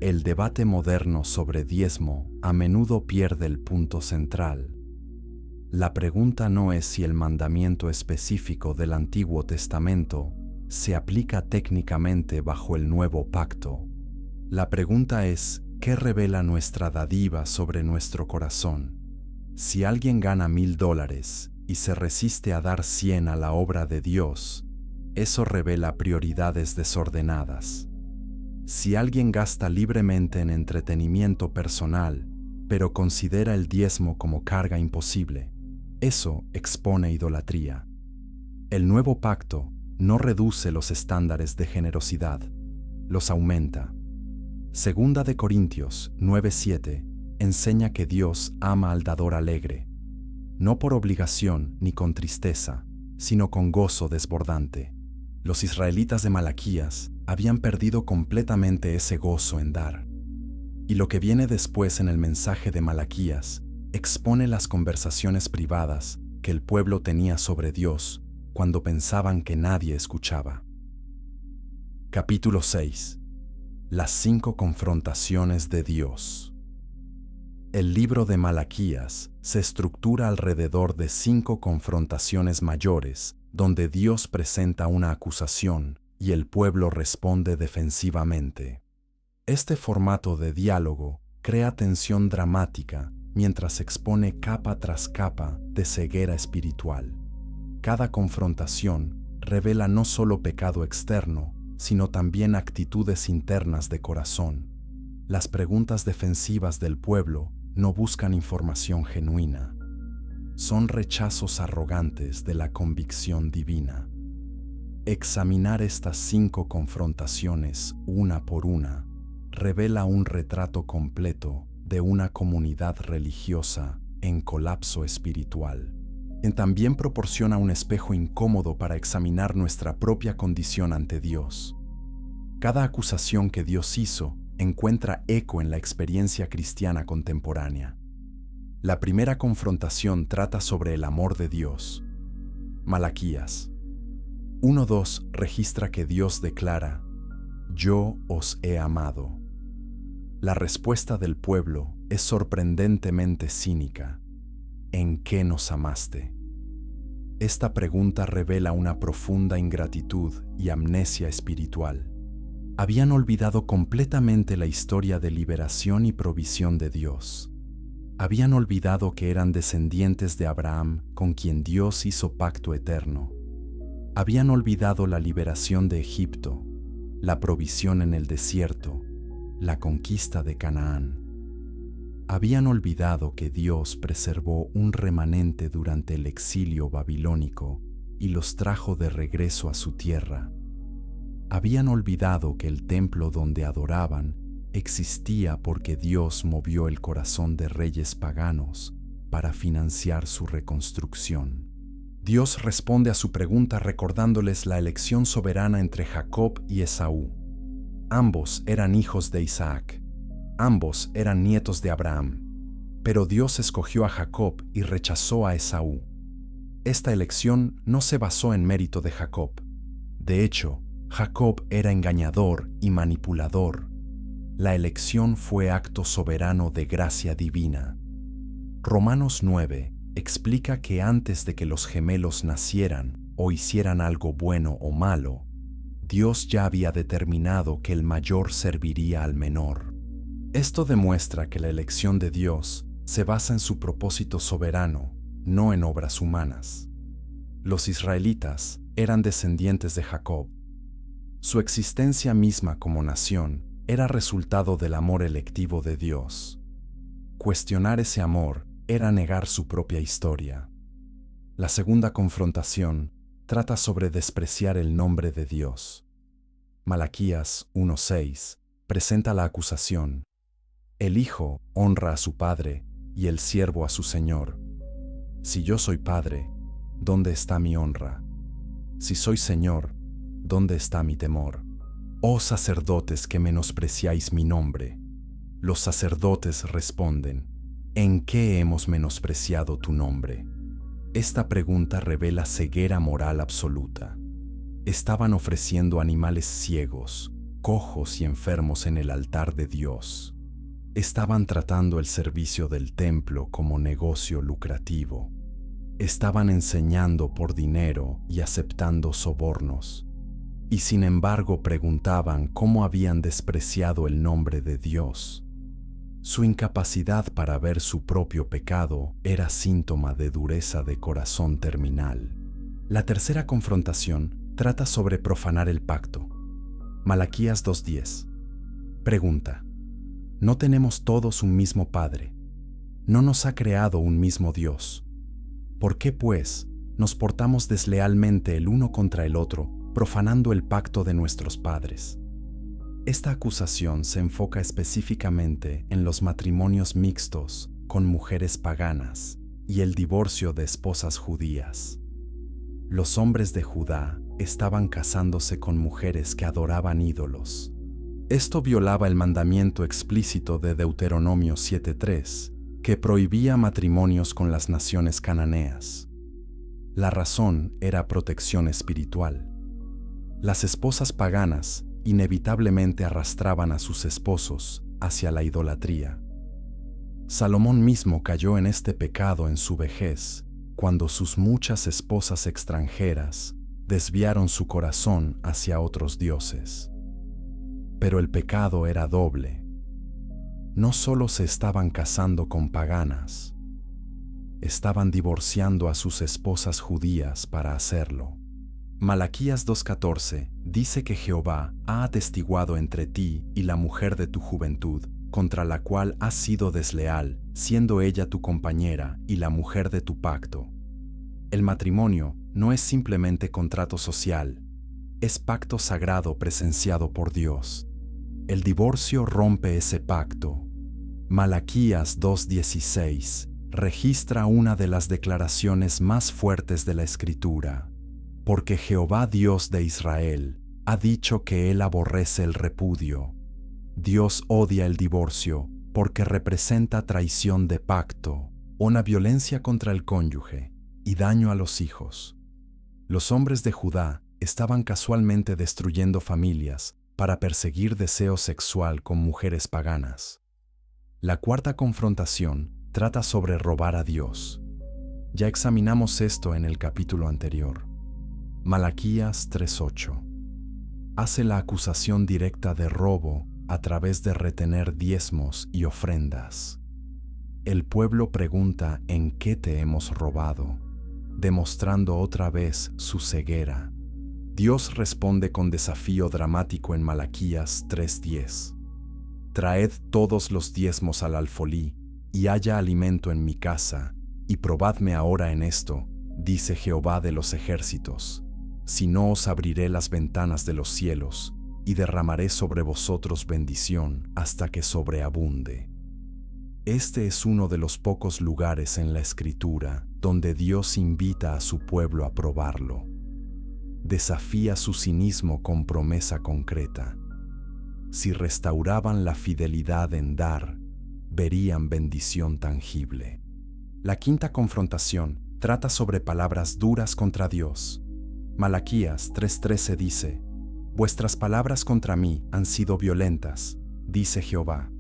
El debate moderno sobre diezmo a menudo pierde el punto central. La pregunta no es si el mandamiento específico del Antiguo Testamento se aplica técnicamente bajo el Nuevo Pacto. La pregunta es: ¿qué revela nuestra dádiva sobre nuestro corazón? Si alguien gana $1000 y se resiste a dar 100 a la obra de Dios, eso revela prioridades desordenadas. Si alguien gasta libremente en entretenimiento personal, pero considera el diezmo como carga imposible, eso expone idolatría. El nuevo pacto no reduce los estándares de generosidad, los aumenta. Segunda de Corintios 9:7 enseña que Dios ama al dador alegre, no por obligación ni con tristeza, sino con gozo desbordante. Los israelitas de Malaquías habían perdido completamente ese gozo en dar. Y lo que viene después en el mensaje de Malaquías expone las conversaciones privadas que el pueblo tenía sobre Dios cuando pensaban que nadie escuchaba. Capítulo 6. Las 5 confrontaciones de Dios. El libro de Malaquías se estructura alrededor de 5 confrontaciones mayores, donde Dios presenta una acusación y el pueblo responde defensivamente. Este formato de diálogo crea tensión dramática mientras expone capa tras capa de ceguera espiritual. Cada confrontación revela no solo pecado externo, sino también actitudes internas de corazón. Las preguntas defensivas del pueblo no buscan información genuina. Son rechazos arrogantes de la convicción divina. Examinar estas 5 confrontaciones una por una revela un retrato completo de una comunidad religiosa en colapso espiritual. También proporciona un espejo incómodo para examinar nuestra propia condición ante Dios. Cada acusación que Dios hizo encuentra eco en la experiencia cristiana contemporánea. La primera confrontación trata sobre el amor de Dios. Malaquías 1:2 registra que Dios declara: «Yo os he amado». La respuesta del pueblo es sorprendentemente cínica. ¿En qué nos amaste? Esta pregunta revela una profunda ingratitud y amnesia espiritual. Habían olvidado completamente la historia de liberación y provisión de Dios. Habían olvidado que eran descendientes de Abraham, con quien Dios hizo pacto eterno. Habían olvidado la liberación de Egipto, la provisión en el desierto, la conquista de Canaán. Habían olvidado que Dios preservó un remanente durante el exilio babilónico y los trajo de regreso a su tierra. Habían olvidado que el templo donde adoraban existía porque Dios movió el corazón de reyes paganos para financiar su reconstrucción. Dios responde a su pregunta recordándoles la elección soberana entre Jacob y Esaú. Ambos eran hijos de Isaac. Ambos eran nietos de Abraham. Pero Dios escogió a Jacob y rechazó a Esaú. Esta elección no se basó en mérito de Jacob. De hecho, Jacob era engañador y manipulador. La elección fue acto soberano de gracia divina. Romanos 9 explica que antes de que los gemelos nacieran o hicieran algo bueno o malo, Dios ya había determinado que el mayor serviría al menor. Esto demuestra que la elección de Dios se basa en su propósito soberano, no en obras humanas. Los israelitas eran descendientes de Jacob. Su existencia misma como nación era resultado del amor electivo de Dios. Cuestionar ese amor era negar su propia historia. La segunda confrontación trata sobre despreciar el nombre de Dios. Malaquías 1:6 presenta la acusación: «El hijo honra a su padre y el siervo a su señor. Si yo soy padre, ¿dónde está mi honra? Si soy señor, ¿dónde está mi temor? Oh sacerdotes que menospreciáis mi nombre». Los sacerdotes responden: «¿En qué hemos menospreciado tu nombre?». Esta pregunta revela ceguera moral absoluta. Estaban ofreciendo animales ciegos, cojos y enfermos en el altar de Dios. Estaban tratando el servicio del templo como negocio lucrativo. Estaban enseñando por dinero y aceptando sobornos. Y sin embargo preguntaban cómo habían despreciado el nombre de Dios. Su incapacidad para ver su propio pecado era síntoma de dureza de corazón terminal. La tercera confrontación trata sobre profanar el pacto. Malaquías 2:10. Pregunta: ¿no tenemos todos un mismo Padre? ¿No nos ha creado un mismo Dios? ¿Por qué, pues, nos portamos deslealmente el uno contra el otro, profanando el pacto de nuestros padres? Esta acusación se enfoca específicamente en los matrimonios mixtos con mujeres paganas y el divorcio de esposas judías. Los hombres de Judá estaban casándose con mujeres que adoraban ídolos. Esto violaba el mandamiento explícito de Deuteronomio 7:3, que prohibía matrimonios con las naciones cananeas. La razón era protección espiritual. Las esposas paganas inevitablemente arrastraban a sus esposos hacia la idolatría. Salomón mismo cayó en este pecado en su vejez, cuando sus muchas esposas extranjeras desviaron su corazón hacia otros dioses. Pero el pecado era doble. No solo se estaban casando con paganas, estaban divorciando a sus esposas judías para hacerlo. Malaquías 2:14 dice que Jehová ha atestiguado entre ti y la mujer de tu juventud, contra la cual has sido desleal, siendo ella tu compañera y la mujer de tu pacto. El matrimonio no es simplemente contrato social, es pacto sagrado presenciado por Dios. El divorcio rompe ese pacto. Malaquías 2:16 registra una de las declaraciones más fuertes de la Escritura. Porque Jehová Dios de Israel ha dicho que Él aborrece el repudio. Dios odia el divorcio porque representa traición de pacto, una violencia contra el cónyuge y daño a los hijos. Los hombres de Judá estaban casualmente destruyendo familias para perseguir deseo sexual con mujeres paganas. La cuarta confrontación trata sobre robar a Dios. Ya examinamos esto en el capítulo anterior. Malaquías 3:8 hace la acusación directa de robo a través de retener diezmos y ofrendas. El pueblo pregunta ¿en qué te hemos robado?, demostrando otra vez su ceguera. Dios responde con desafío dramático en Malaquías 3:10. Traed todos los diezmos al alfolí, y haya alimento en mi casa, y probadme ahora en esto, dice Jehová de los ejércitos. Si no, os abriré las ventanas de los cielos, y derramaré sobre vosotros bendición hasta que sobreabunde. Este es uno de los pocos lugares en la Escritura donde Dios invita a su pueblo a probarlo. Desafía su cinismo con promesa concreta. Si restauraban la fidelidad en dar, verían bendición tangible. La quinta confrontación trata sobre palabras duras contra Dios. Malaquías 3:13 dice: Vuestras palabras contra mí han sido violentas, dice Jehová.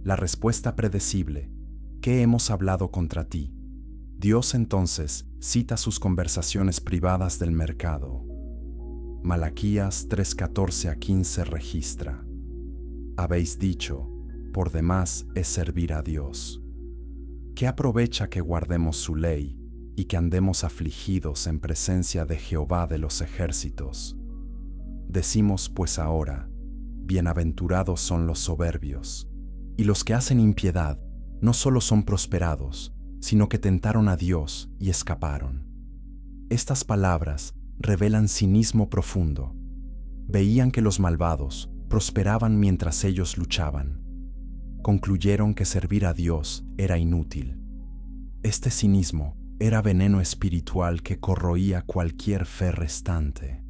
La respuesta predecible: ¿qué hemos hablado contra ti? Dios entonces cita sus conversaciones privadas del mercado. Malaquías 3:14-15 registra: Habéis dicho, por demás es servir a Dios. ¿Qué aprovecha que guardemos su ley y que andemos afligidos en presencia de Jehová de los ejércitos? Decimos pues ahora, bienaventurados son los soberbios, y los que hacen impiedad no solo son prosperados, sino que tentaron a Dios y escaparon. Estas palabras revelan cinismo profundo. Veían que los malvados prosperaban mientras ellos luchaban. Concluyeron que servir a Dios era inútil. Este cinismo era veneno espiritual que corroía cualquier fe restante.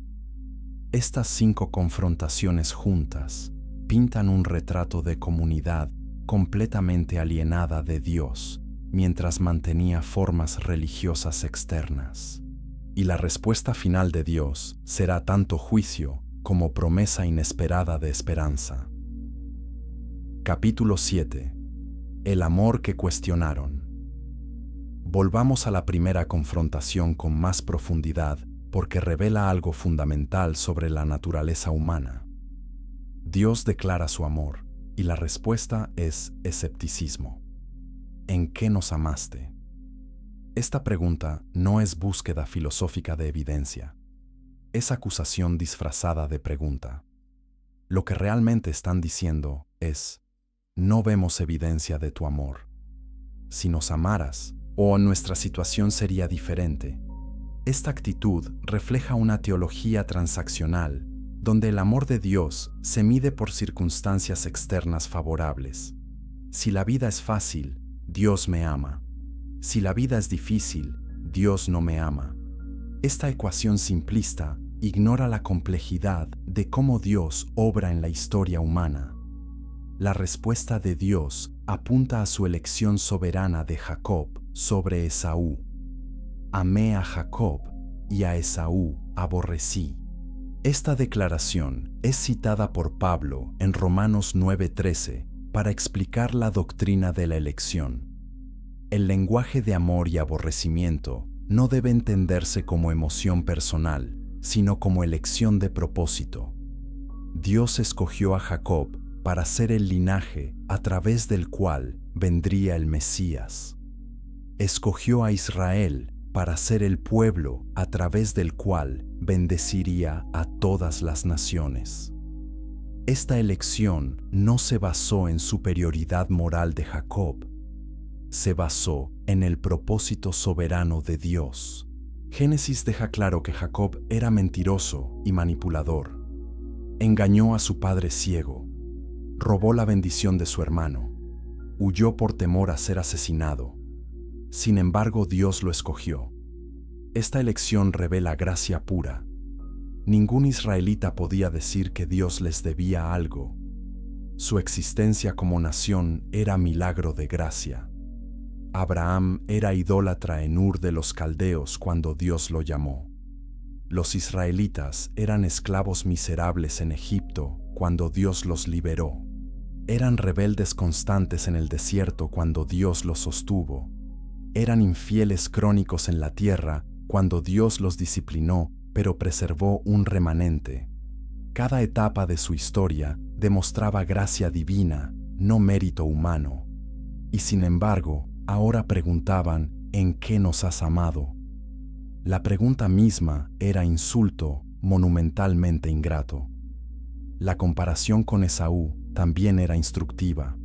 Estas 5 confrontaciones juntas pintan un retrato de comunidad completamente alienada de Dios, mientras mantenía formas religiosas externas. Y la respuesta final de Dios será tanto juicio como promesa inesperada de esperanza. Capítulo 7. El amor que cuestionaron. Volvamos a la primera confrontación con más profundidad porque revela algo fundamental sobre la naturaleza humana. Dios declara su amor y la respuesta es escepticismo. ¿En qué nos amaste? Esta pregunta no es búsqueda filosófica de evidencia. Es acusación disfrazada de pregunta. Lo que realmente están diciendo es: no vemos evidencia de tu amor. Si nos amaras, nuestra situación sería diferente. Esta actitud refleja una teología transaccional, donde el amor de Dios se mide por circunstancias externas favorables. Si la vida es fácil, Dios me ama. Si la vida es difícil, Dios no me ama. Esta ecuación simplista ignora la complejidad de cómo Dios obra en la historia humana. La respuesta de Dios apunta a su elección soberana de Jacob sobre Esaú. Amé a Jacob y a Esaú aborrecí. Esta declaración es citada por Pablo en Romanos 9:13 para explicar la doctrina de la elección. El lenguaje de amor y aborrecimiento no debe entenderse como emoción personal, sino como elección de propósito. Dios escogió a Jacob para ser el linaje a través del cual vendría el Mesías. Escogió a Israel para ser el pueblo a través del cual bendeciría a todas las naciones. Esta elección no se basó en superioridad moral de Jacob, se basó en el propósito soberano de Dios. Génesis deja claro que Jacob era mentiroso y manipulador. Engañó a su padre ciego, robó la bendición de su hermano, huyó por temor a ser asesinado. Sin embargo, Dios lo escogió. Esta elección revela gracia pura. Ningún israelita podía decir que Dios les debía algo. Su existencia como nación era milagro de gracia. Abraham era idólatra en Ur de los Caldeos cuando Dios lo llamó. Los israelitas eran esclavos miserables en Egipto cuando Dios los liberó. Eran rebeldes constantes en el desierto cuando Dios los sostuvo. Eran infieles crónicos en la tierra cuando Dios los disciplinó, pero preservó un remanente. Cada etapa de su historia demostraba gracia divina, no mérito humano. Y sin embargo, ahora preguntaban, ¿en qué nos has amado? La pregunta misma era insulto monumentalmente ingrato. La comparación con Esaú también era instructiva.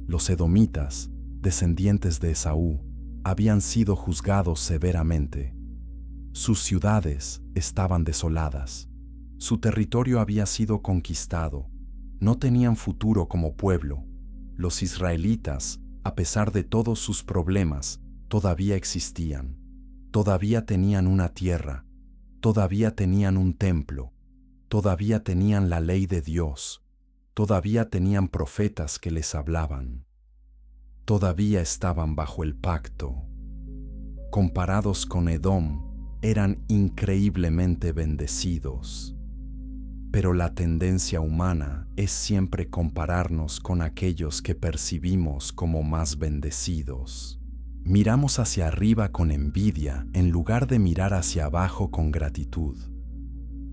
Los edomitas, descendientes de Esaú, habían sido juzgados severamente. Sus ciudades estaban desoladas. Su territorio había sido conquistado. No tenían futuro como pueblo. Los israelitas, a pesar de todos sus problemas, todavía existían. Todavía tenían una tierra. Todavía tenían un templo. Todavía tenían la ley de Dios. Todavía tenían profetas que les hablaban. Todavía estaban bajo el pacto. Comparados con Edom, eran increíblemente bendecidos. Pero la tendencia humana es siempre compararnos con aquellos que percibimos como más bendecidos. Miramos hacia arriba con envidia en lugar de mirar hacia abajo con gratitud.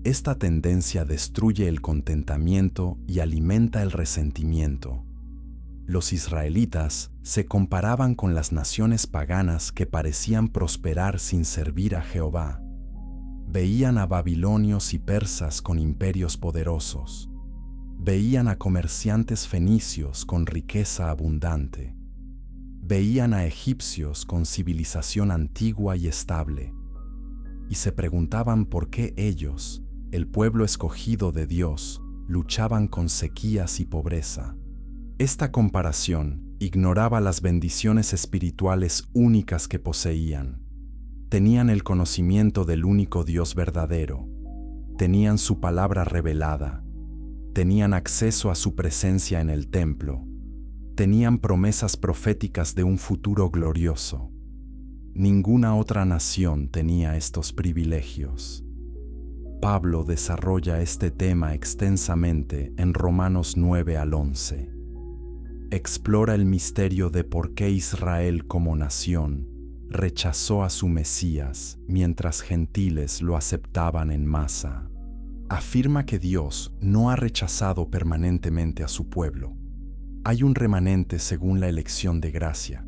Esta tendencia destruye el contentamiento y alimenta el resentimiento. Los israelitas se comparaban con las naciones paganas que parecían prosperar sin servir a Jehová. Veían a babilonios y persas con imperios poderosos. Veían a comerciantes fenicios con riqueza abundante. Veían a egipcios con civilización antigua y estable. Y se preguntaban por qué ellos, el pueblo escogido de Dios, luchaban con sequías y pobreza. Esta comparación ignoraba las bendiciones espirituales únicas que poseían. Tenían el conocimiento del único Dios verdadero. Tenían su palabra revelada. Tenían acceso a su presencia en el templo. Tenían promesas proféticas de un futuro glorioso. Ninguna otra nación tenía estos privilegios. Pablo desarrolla este tema extensamente en Romanos 9 al 11. Explora el misterio de por qué Israel como nación rechazó a su Mesías mientras gentiles lo aceptaban en masa. Afirma que Dios no ha rechazado permanentemente a su pueblo. Hay un remanente según la elección de gracia.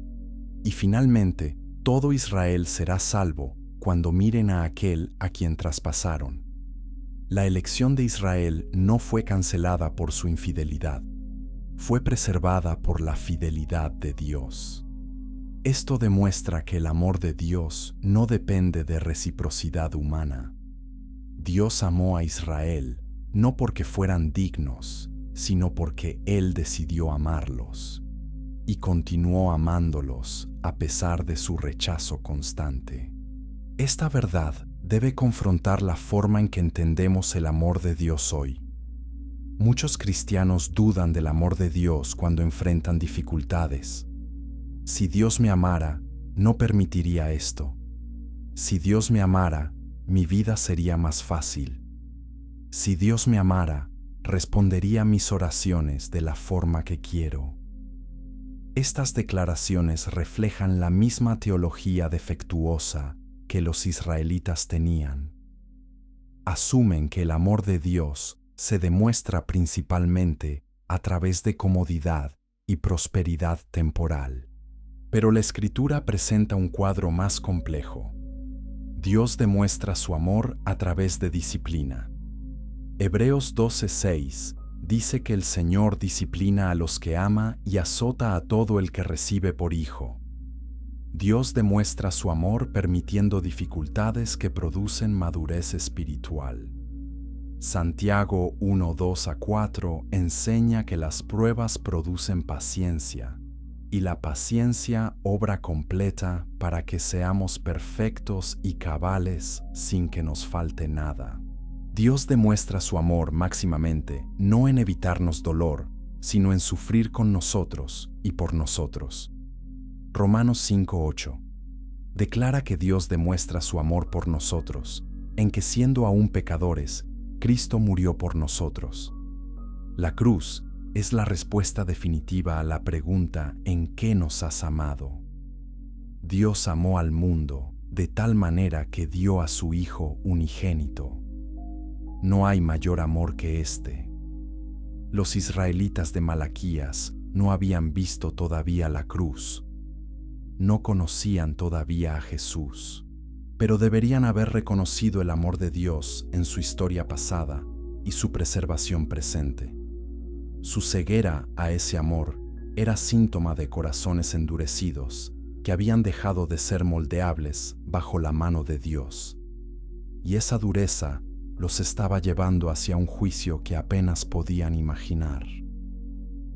Y finalmente, todo Israel será salvo cuando miren a aquel a quien traspasaron. La elección de Israel no fue cancelada por su infidelidad. Fue preservada por la fidelidad de Dios. Esto demuestra que el amor de Dios no depende de reciprocidad humana. Dios amó a Israel no porque fueran dignos, sino porque Él decidió amarlos, y continuó amándolos a pesar de su rechazo constante. Esta verdad debe confrontar la forma en que entendemos el amor de Dios hoy. Muchos cristianos dudan del amor de Dios cuando enfrentan dificultades. Si Dios me amara, no permitiría esto. Si Dios me amara, mi vida sería más fácil. Si Dios me amara, respondería mis oraciones de la forma que quiero. Estas declaraciones reflejan la misma teología defectuosa que los israelitas tenían. Asumen que el amor de Dios se demuestra principalmente a través de comodidad y prosperidad temporal. Pero la Escritura presenta un cuadro más complejo. Dios demuestra su amor a través de disciplina. Hebreos 12:6 dice que el Señor disciplina a los que ama y azota a todo el que recibe por hijo. Dios demuestra su amor permitiendo dificultades que producen madurez espiritual. Santiago 1:2-4 enseña que las pruebas producen paciencia, y la paciencia obra completa para que seamos perfectos y cabales sin que nos falte nada. Dios demuestra su amor máximamente no en evitarnos dolor, sino en sufrir con nosotros y por nosotros. Romanos 5:8 declara que Dios demuestra su amor por nosotros, en que siendo aún pecadores, Cristo murió por nosotros. La cruz es la respuesta definitiva a la pregunta ¿en qué nos has amado? Dios amó al mundo de tal manera que dio a su Hijo unigénito. No hay mayor amor que este. Los israelitas de Malaquías no habían visto todavía la cruz. No conocían todavía a Jesús, pero deberían haber reconocido el amor de Dios en su historia pasada y su preservación presente. Su ceguera a ese amor era síntoma de corazones endurecidos que habían dejado de ser moldeables bajo la mano de Dios. Y esa dureza los estaba llevando hacia un juicio que apenas podían imaginar.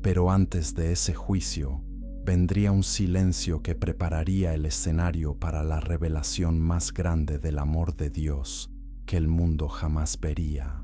Pero antes de ese juicio, vendría un silencio que prepararía el escenario para la revelación más grande del amor de Dios que el mundo jamás vería.